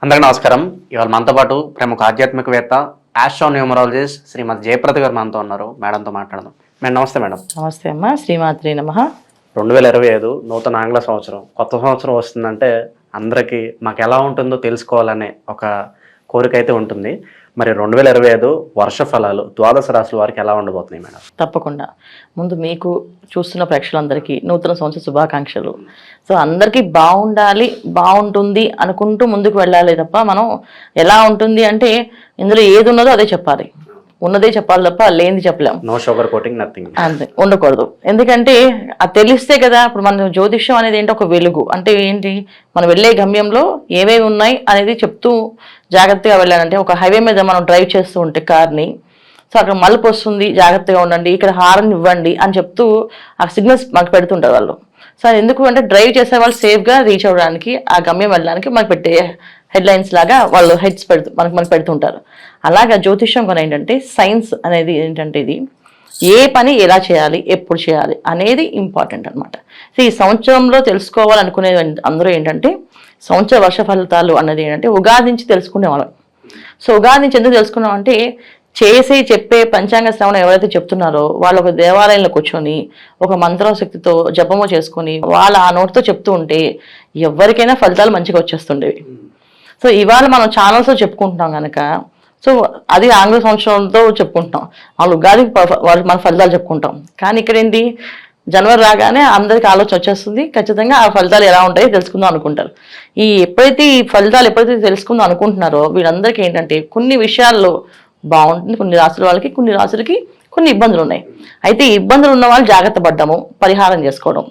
అందరికీ నమస్కారం. ఇవాళ మనతో పాటు ప్రముఖ ఆధ్యాత్మికవేత్త ఆస్ట్రోన్యూమరాలజిస్ట్ శ్రీమతి జయప్రద గారు మనతో ఉన్నారు. మేడంతో మాట్లాడదాం. మేడం నమస్తే. మేడం నమస్తే అమ్మా. శ్రీమాత్రి నమః. 2025 నూతన ఆంగ్ల సంవత్సరం, కొత్త సంవత్సరం వస్తుందంటే అందరికీ మాకు ఎలా ఉంటుందో తెలుసుకోవాలనే ఒక కోరిక అయితే ఉంటుంది. మరి 2025 వర్ష ఫలాలు ద్వాదశ రాశుల వారికి ఎలా ఉండబోతున్నాయి మేడం? తప్పకుండా. ముందు మీకు చూస్తున్న ప్రేక్షకులందరికీ నూతన సంవత్సర శుభాకాంక్షలు. సో అందరికీ బాగుండాలి, బాగుంటుంది అనుకుంటూ ముందుకు వెళ్ళాలి తప్ప మనం ఎలా ఉంటుంది అంటే ఇందులో ఏది ఉన్నదో అదే చెప్పాలి, ఉన్నదే చెప్పాలి తప్ప లేనిది చెప్పలేము. No sugar coating, nothing. అంతే, ఉండకూడదు. ఎందుకంటే అది తెలిస్తే కదా. ఇప్పుడు మన జ్యోతిష్యం అనేది ఏంటి, ఒక వెలుగు. అంటే ఏంటి, మనం వెళ్ళే గమ్యంలో ఏవేవి ఉన్నాయి అనేది చెప్తూ జాగ్రత్తగా వెళ్ళాలంటే, ఒక హైవే మీద మనం డ్రైవ్ చేస్తూ ఉంటే కార్ని, సో అక్కడ మలుపు వస్తుంది, జాగ్రత్తగా ఉండండి, ఇక్కడ హారన్ ఇవ్వండి అని చెప్తూ ఆ సిగ్నల్స్ మనకు పెడుతుంటారు వాళ్ళు. సో అది ఎందుకు అంటే డ్రైవ్ చేసే వాళ్ళు సేఫ్గా రీచ్ అవ్వడానికి, ఆ గమ్యం వెళ్ళడానికి మనకు పెట్టే హెడ్లైన్స్ లాగా వాళ్ళు హెడ్స్ మనకు పెడుతుంటారు. అలాగా జ్యోతిష్యం కూడా ఏంటంటే సైన్స్ అనేది ఏంటంటే ఇది ఏ పని ఎలా చేయాలి, ఎప్పుడు చేయాలి అనేది ఇంపార్టెంట్ అనమాట. సో ఈ సంవత్సరంలో తెలుసుకోవాలనుకునే అందరూ ఏంటంటే సంవత్సర వర్ష ఫలితాలు అన్నది ఏంటంటే ఉగాది నుంచి తెలుసుకునేవాళ్ళం. సో ఉగాది నుంచి ఎందుకు తెలుసుకున్నామంటే చెప్పే పంచాంగ శ్రవణం ఎవరైతే చెప్తున్నారో వాళ్ళు ఒక దేవాలయంలో కూర్చొని ఒక మంత్రశక్తితో జపము చేసుకొని వాళ్ళు ఆ నోటితో చెప్తూ ఉంటే ఎవరికైనా ఫలితాలు మంచిగా వచ్చేస్తుండేవి. సో ఇవాళ మనం ఛానల్స్లో చెప్పుకుంటున్నాం కనుక, సో అది ఆంగ్ల సంవత్సరంతో చెప్పుకుంటాం, వాళ్ళు ఉగాదికి మన ఫలితాలు చెప్పుకుంటాం. కానీ ఇక్కడ ఏంటి, జనవరి రాగానే అందరికి ఆలోచన వచ్చేస్తుంది, ఖచ్చితంగా ఆ ఫలితాలు ఎలా ఉంటాయో తెలుసుకుందాం అనుకుంటారు. ఎప్పుడైతే ఈ ఫలితాలు తెలుసుకుందాం అనుకుంటున్నారో వీళ్ళందరికీ ఏంటంటే కొన్ని విషయాల్లో బాగుంటుంది, కొన్ని రాసుల వాళ్ళకి, కొన్ని రాసులకి కొన్ని ఇబ్బందులు ఉన్నాయి. అయితే ఈ ఇబ్బందులు ఉన్న వాళ్ళు జాగ్రత్త పడ్డము, పరిహారం చేసుకోవడం,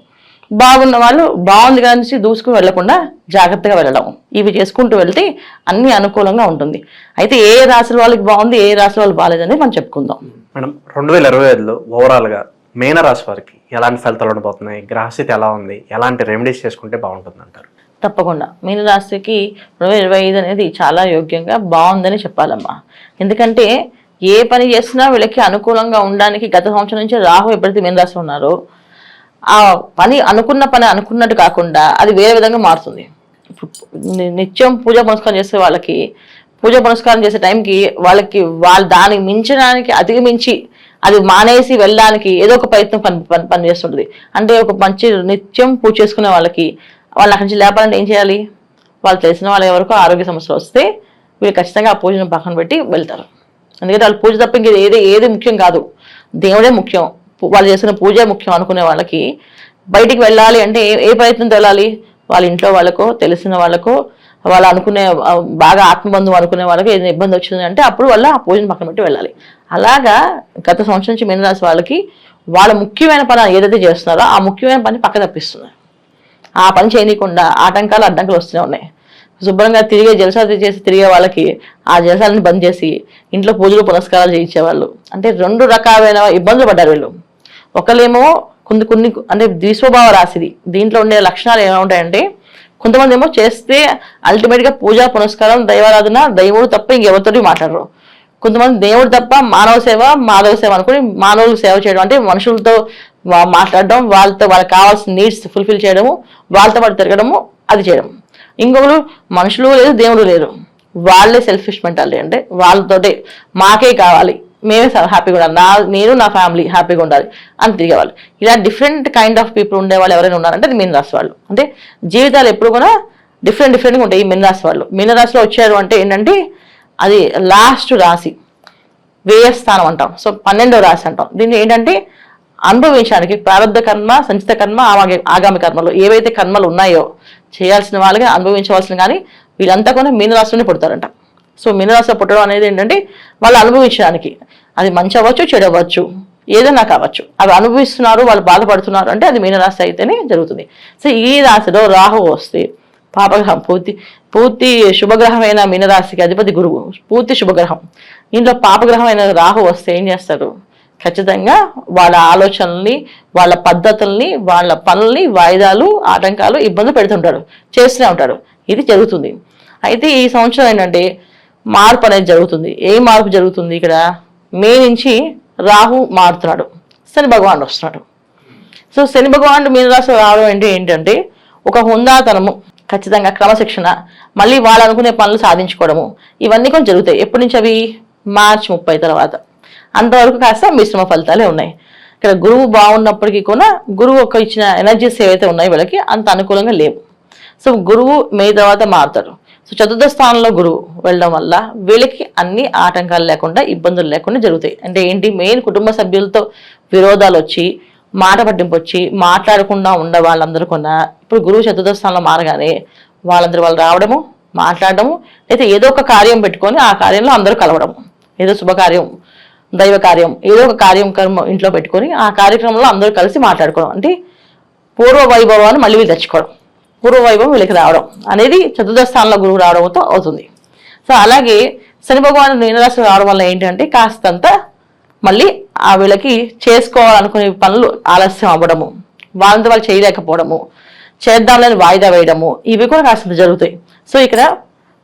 బాగున్న వాళ్ళు బాగుంది కానీ దూసుకుని వెళ్లకుండా జాగ్రత్తగా వెళ్ళడం, ఇవి చేసుకుంటూ వెళ్తే అన్ని అనుకూలంగా ఉంటుంది. అయితే ఏ రాశుల వాళ్ళకి బాగుంది, ఏ రాశుల వాళ్ళు బాగాలేదని మనం చెప్పుకుందాం. మేడం 2025లో ఓవరాల్గా మీన రాశి వారికి ఎలాంటి ఫలితాలు ఉండబోతున్నాయి, గ్రహస్థితి ఎలా ఉంది, ఎలాంటి రెమెడీస్ చేసుకుంటే బాగుంటుంది అంటారు? తప్పకుండా మీనరాశికి 2025 అనేది చాలా యోగ్యంగా బాగుందని చెప్పాలమ్మా. ఎందుకంటే ఏ పని చేసినా వీళ్ళకి అనుకూలంగా ఉండడానికి గత సంవత్సరం నుంచి రాహు ఎప్పుడైతే మీనరాశి ఉన్నారో ఆ పని అనుకున్న పని అనుకున్నట్టు కాకుండా అది వేరే విధంగా మారుతుంది. నిత్యం పూజా పునస్కారం చేసే వాళ్ళకి పూజా పునస్కారం చేసే టైంకి వాళ్ళు దానికి మించడానికి అధిగమించి అది మానేసి వెళ్ళడానికి ఏదో ఒక ప్రయత్నం పని చేస్తుంటుంది. అంటే ఒక మంచి నిత్యం పూజ చేసుకునే వాళ్ళకి వాళ్ళు అక్కడి నుంచి లేపాలంటే ఏం చేయాలి, వాళ్ళు తెలిసిన వాళ్ళ ఎవరికో ఆరోగ్య సమస్యలు వస్తే వీళ్ళు ఖచ్చితంగా ఆ పూజను పక్కన పెట్టి వెళ్తారు. ఎందుకంటే వాళ్ళు పూజ తప్ప ఇంక ఏది ముఖ్యం కాదు, దేవుడే ముఖ్యం, వాళ్ళు చేసిన పూజే ముఖ్యం అనుకునే వాళ్ళకి బయటికి వెళ్ళాలి అంటే ఏ ప్రయత్నంతో వెళ్ళాలి, వాళ్ళ ఇంట్లో వాళ్ళకో తెలిసిన వాళ్ళకో వాళ్ళు అనుకునే బాగా ఆత్మబంధువు అనుకునే వాళ్ళకి ఏదైనా ఇబ్బంది వచ్చింది అంటే అప్పుడు వాళ్ళు ఆ పూజను పక్కన పెట్టి వెళ్ళాలి. అలాగా గత సంవత్సరం నుంచి మీనరాశి వాళ్ళకి వాళ్ళ ముఖ్యమైన పని ఏదైతే చేస్తున్నారో ఆ ముఖ్యమైన పని పక్క తప్పిస్తున్నారు. ఆ పని చేయనీయకుండా అడ్డంకులు వస్తూనే ఉన్నాయి. శుభ్రంగా జలసా చేసి తిరిగే వాళ్ళకి ఆ జలసాలను బంద్ చేసి ఇంట్లో పూజలు పునస్కారాలు చేయించేవాళ్ళు. అంటే 2 రకాలైన ఇబ్బందులు పడ్డారు వీళ్ళు. ఒకళ్ళేమో కొన్ని అంటే ద్విస్వభావ రాశిది, దీంట్లో ఉండే లక్షణాలు ఎలా ఉంటాయంటే కొంతమంది ఏమో చేస్తే అల్టిమేట్గా పూజా పునస్కారం దైవారాధన దైవుడు తప్ప ఇంకెవరితోటి మాట్లాడరు. కొంతమంది దేవుడు తప్ప మాధవ సేవ అనుకుని మానవులకు సేవ చేయడం, అంటే మనుషులతో మాట్లాడడం, వాళ్ళకి కావాల్సిన నీడ్స్ ఫుల్ఫిల్ చేయడము, వాళ్ళతో పాటు తిరగడము, అది చేయడం. ఇంకొకరు మనుషులు లేదు దేవుడు లేరు, వాళ్ళే సెల్ఫిష్ మెంటాలిటీ, అంటే వాళ్ళతోటే మాకే కావాలి, మేమే హ్యాపీగా ఉండాలి, నేను నా ఫ్యామిలీ హ్యాపీగా ఉండాలి అని తిరిగేవాళ్ళు. ఇలా డిఫరెంట్ కైండ్ ఆఫ్ పీపుల్ ఉండేవాళ్ళు ఎవరైనా ఉన్నారంటే అది మీన రాశి వాళ్ళు. అంటే జీవితాలు ఎప్పుడు కూడా డిఫరెంట్గా ఉంటాయి. ఈ మీన రాశి వాళ్ళు మీనరాశిలో వచ్చారు అంటే ఏంటంటే అది లాస్ట్ రాశి, వ్యయస్థానం అంటాం. సో 12వ రాశి అంటాం. దీన్ని ఏంటంటే అనుభవించడానికి ప్రారంభ కర్మ, సంచిత కర్మ, ఆగామి కర్మలు ఏవైతే కర్మలు ఉన్నాయో చేయాల్సిన వాళ్ళకి అనుభవించవలసిన, కానీ వీళ్ళంతా కూడా మీనరాశిలోనే పుడతారంట. సో మీనరాశిలో పుట్టడం అనేది ఏంటంటే వాళ్ళు అనుభవించడానికి, అది మంచి అవ్వచ్చు చెడు అవ్వచ్చు ఏదైనా కావచ్చు, అవి అనుభవిస్తున్నారు, వాళ్ళు బాధపడుతున్నారు అంటే అది మీనరాశి అయితేనే జరుగుతుంది. సో ఈ రాశిలో రాహు వస్తే పాపగ్రహం, పూర్తి శుభగ్రహమైన మీనరాశికి అధిపతి గురువు, పూర్తి శుభగ్రహం. ఇంట్లో పాపగ్రహమైన రాహు వస్తే ఏం చేస్తారు, ఖచ్చితంగా వాళ్ళ ఆలోచనల్ని, వాళ్ళ పద్ధతుల్ని, వాళ్ళ పనుల్ని వాయిదాలు, ఆటంకాలు, ఇబ్బందులు పెడుతుంటాడు, చేస్తూనే ఉంటాడు. ఇది జరుగుతుంది. అయితే ఈ సంవత్సరం ఏంటంటే మార్పు అనేది జరుగుతుంది. ఏ మార్పు జరుగుతుంది, ఇక్కడ మే నుంచి రాహు మారుతున్నాడు, శని భగవానుడు వస్తున్నాడు. సో శని భగవానుడు మీనరాశి రావడం ఏంటంటే ఒక హుందాతనము, ఖచ్చితంగా క్రమశిక్షణ, మళ్ళీ వాళ్ళు అనుకునే పనులు సాధించుకోవడము, ఇవన్నీ కొంచెం జరుగుతాయి. ఎప్పటి నుంచి అవి? మార్చి 30 తర్వాత. అంతవరకు కాస్త మిశ్రమ ఫలితాలే ఉన్నాయి. ఇక్కడ గురువు బాగున్నప్పటికీ కూడా గురువు ఒక ఇచ్చిన ఎనర్జీస్ ఏవైతే ఉన్నాయో వీళ్ళకి అంత అనుకూలంగా లేవు. సో గురువు మే తర్వాత మారుతారు. సో చతుర్థ స్థానంలో గురువు వెళ్ళడం వల్ల వీళ్ళకి అన్ని ఆటంకాలు లేకుండా, ఇబ్బందులు లేకుండా జరుగుతాయి. అంటే ఏంటి? మెయిన్ కుటుంబ సభ్యులతో విరోధాలు వచ్చి, మాట పట్టింపు వచ్చి, మాట్లాడకుండా ఉండే వాళ్ళందరూ కూడా ఇప్పుడు గురువు చతుర్థ స్థానంలో మారగానే వాళ్ళందరూ వాళ్ళు రావడము, మాట్లాడడము, లేదా ఏదో ఒక కార్యం పెట్టుకొని ఆ కార్యంలో అందరూ కలవడము, ఏదో శుభకార్యం, దైవ కార్యం, ఏదో ఒక కార్యక్రమం ఇంట్లో పెట్టుకొని ఆ కార్యక్రమంలో అందరూ కలిసి మాట్లాడుకోవడం, అంటే పూర్వ వైభవాన్ని మళ్ళీ వీళ్ళు తెచ్చుకోవడం, పూర్వ వైభవం వీళ్ళకి రావడం అనేది చతుర్థ స్థానంలో గురువు రావడంతో అవుతుంది. సో అలాగే శని భగవానుడు మీనరాశి రావడం వల్ల ఏంటంటే కాస్తంత మళ్ళీ ఆ వీళ్ళకి చేసుకోవాలనుకునే పనులు ఆలస్యం అవ్వడము, వాళ్ళంతా వాళ్ళు చేయలేకపోవడము, చేద్దాంలేని వాయిదా వేయడము, ఇవి కూడా కాస్తంత జరుగుతాయి. సో ఇక్కడ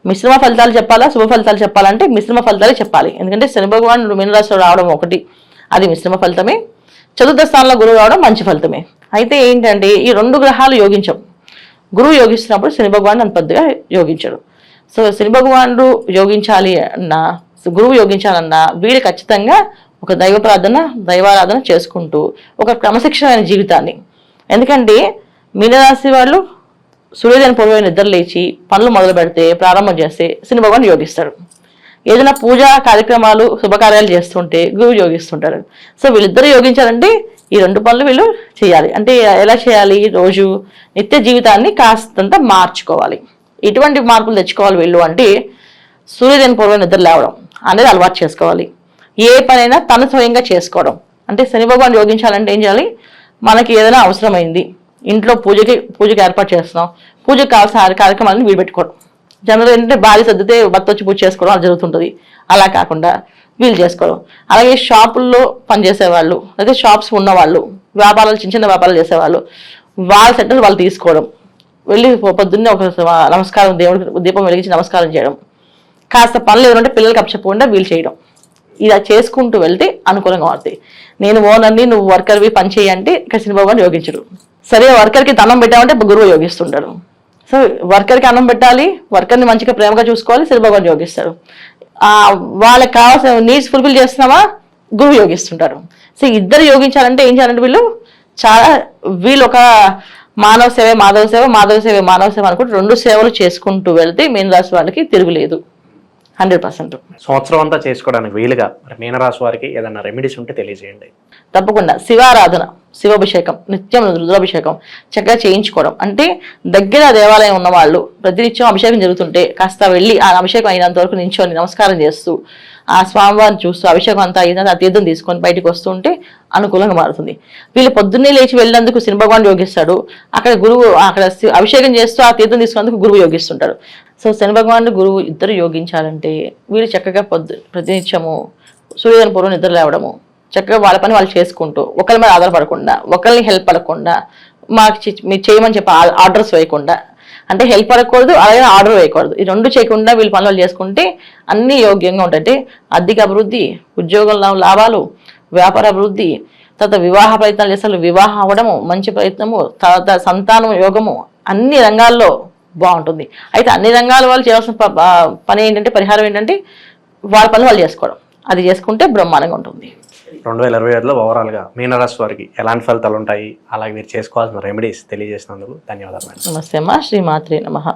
మిశ్రమ ఫలితాలు చెప్పాలా, శుభ ఫలితాలు చెప్పాలంటే మిశ్రమ ఫలితాలే చెప్పాలి. ఎందుకంటే శని భగవానుడు మీనరాశిలో రావడం ఒకటి, అది మిశ్రమ ఫలితమే. చతుర్థ స్థానంలో గురువు రావడం మంచి ఫలితమే. అయితే ఏంటంటే ఈ 2 గ్రహాలు యోగించవు. గురువు యోగిస్తున్నప్పుడు శని భగవానుడు అంత పెద్దగా యోగించడు. సో శని భగవానుడు యోగించాలి అన్నా, గురువు యోగించాలన్నా వీళ్ళు ఖచ్చితంగా ఒక దైవ ప్రార్థన, దైవారాధన చేసుకుంటూ ఒక క్రమశిక్షణమైన జీవితాన్ని, ఎందుకంటే మీనరాశి వాళ్ళు సూర్యోదయం పూర్వమైన నిద్ర లేచి పనులు మొదలు పెడితే, ప్రారంభం చేస్తే శని భగవానుడు యోగిస్తాడు. ఏదైనా పూజా కార్యక్రమాలు, శుభకార్యాలు చేస్తుంటే గురువు యోగిస్తుంటారు. సో వీళ్ళిద్దరూ యోగించాలంటే ఈ 2 పనులు వీళ్ళు చేయాలి. అంటే ఎలా చేయాలి? రోజు నిత్య జీవితాన్ని కాస్తంత మార్చుకోవాలి. ఎటువంటి మార్పులు తెచ్చుకోవాలి వీళ్ళు అంటే సూర్యోదయం పూర్వమైన నిద్ర లేవడం అనేది అలవాటు చేసుకోవాలి. ఏ పనైనా తను స్వయంగా చేసుకోవడం. అంటే శని భగవాన్ యోగించాలంటే ఏం చేయాలి? మనకి ఏదైనా అవసరమైంది, ఇంట్లో పూజకి ఏర్పాటు చేస్తున్నాం, పూజకు కావాల్సిన కార్యక్రమాలను వీలు పెట్టుకోవడం. జనరల్ ఏంటంటే భార్య సర్దితే భర్త వచ్చి పూజ చేసుకోవడం అది జరుగుతుంటుంది. అలా కాకుండా వీళ్ళు చేసుకోవడం. అలాగే షాపుల్లో పనిచేసేవాళ్ళు, అయితే షాప్స్ ఉన్నవాళ్ళు, వ్యాపారాలు, చిన్న వ్యాపారాలు చేసేవాళ్ళు, వాళ్ళ సెంటర్ వాళ్ళు తీసుకోవడం, వెళ్ళి పొద్దున్నే ఒక నమస్కారం, దేవుడికి దీపం వెలిగించి నమస్కారం చేయడం, కాస్త పనులు ఎవరంటే పిల్లలకి అప్పచెప్పకుండా వీళ్ళు చేయడం, ఇలా చేసుకుంటూ వెళ్తే అనుకూలంగా మారుతాయి. నేను ఓనర్ని, నువ్వు వర్కర్వి పని చేయంటే ఇక్కడ శని భగవానుడు యోగించడు. సరే వర్కర్కి అన్నం పెట్టామంటే గురువు యోగిస్తుంటాడు. సో వర్కర్కి అన్నం పెట్టాలి, వర్కర్ని మంచిగా ప్రేమగా చూసుకోవాలి, శని భగవానుడు యోగిస్తాడు. వాళ్ళకి కావాల్సిన నీడ్స్ ఫుల్ఫిల్ చేస్తున్నావా, గురువు యోగిస్తుంటారు. సో ఇద్దరు యోగించాలంటే ఏం చేయాలంటే వీళ్ళు ఒక మానవ సేవ, మాధవ సేవ, మాధవ సేవ, మానవ సేవ అనుకుంటే 2 సేవలు చేసుకుంటూ వెళ్తే మీనరాశి వాళ్ళకి తిరుగులేదు 100%. సంవత్సరం అంతా చేసుకోవడానికి వీలుగా మరి మీనరాశి వారికి ఏదైనా రెమెడీస్ ఉంటే తెలియజేయండి. తప్పకుండా శివారాధన, శివాభిషేకం, నిత్యం రుద్రాభిషేకం చక్కగా చేయించుకోవడం. అంటే దగ్గర దేవాలయం ఉన్న వాళ్ళు ప్రతినిత్యం అభిషేకం జరుగుతుంటే కాస్త వెళ్ళి ఆ అభిషేకం అయినంత వరకు నించొని నమస్కారం చేస్తూ ఆ స్వామివారిని చూస్తూ అభిషేకం అంతా అయినా ఆ తీర్థం తీసుకొని బయటకు వస్తుంటే అనుకూలంగా మారుతుంది. వీళ్ళు పొద్దున్నే లేచి వెళ్ళినందుకు శని భగవానుడు యోగిస్తాడు, అక్కడ గురువు అక్కడ అభిషేకం చేస్తూ ఆ తీర్థం తీసుకున్నందుకు గురువు యోగిస్తుంటాడు. సో శని భగవానుడు గురువు ఇద్దరు యోగించాలంటే వీళ్ళు చక్కగా ప్రతినిత్యము సూర్యోదయం పూర్వం నిద్ర లేవడము, చక్కగా వాళ్ళ పని వాళ్ళు చేసుకుంటూ ఒకరి మీద ఆధారపడకుండా, ఒకరిని హెల్ప్ అడగకుండా, మీరు చేయమని చెప్పి ఆర్డర్స్ వేయకుండా, అంటే హెల్ప్ అడగకూడదు అలాగే ఆర్డర్ వేయకూడదు, ఈ 2 చేయకుండా వీళ్ళు పనులు చేసుకుంటే అన్ని యోగ్యంగా ఉంటాయి. ఆర్థిక అభివృద్ధి, ఉద్యోగంలో లాభాలు, వ్యాపార అభివృద్ధి, తర్వాత వివాహ ప్రయత్నాలు చేస్తారు, వివాహం అవ్వడము, మంచి ప్రయత్నము, తర్వాత సంతానం యోగము, అన్ని రంగాల్లో బాగుంటుంది. అయితే అన్ని రంగాల వాళ్ళు చేయాల్సిన పని ఏంటంటే, పరిహారం ఏంటంటే వాళ్ళ పనులు వాళ్ళు చేసుకోవడం, అది చేసుకుంటే బ్రహ్మాండంగా ఉంటుంది. 2025లో ఓవరాల్గా మీనరాశి వారికి ఎలాంటి ఫలితాలు ఉంటాయి, అలాగే మీరు చేసుకోవాల్సిన రెమెడీస్ తెలియజేసినందుకు ధన్యవాదాలు. నమస్తే అమ్మా. శ్రీమాత్రే నమః.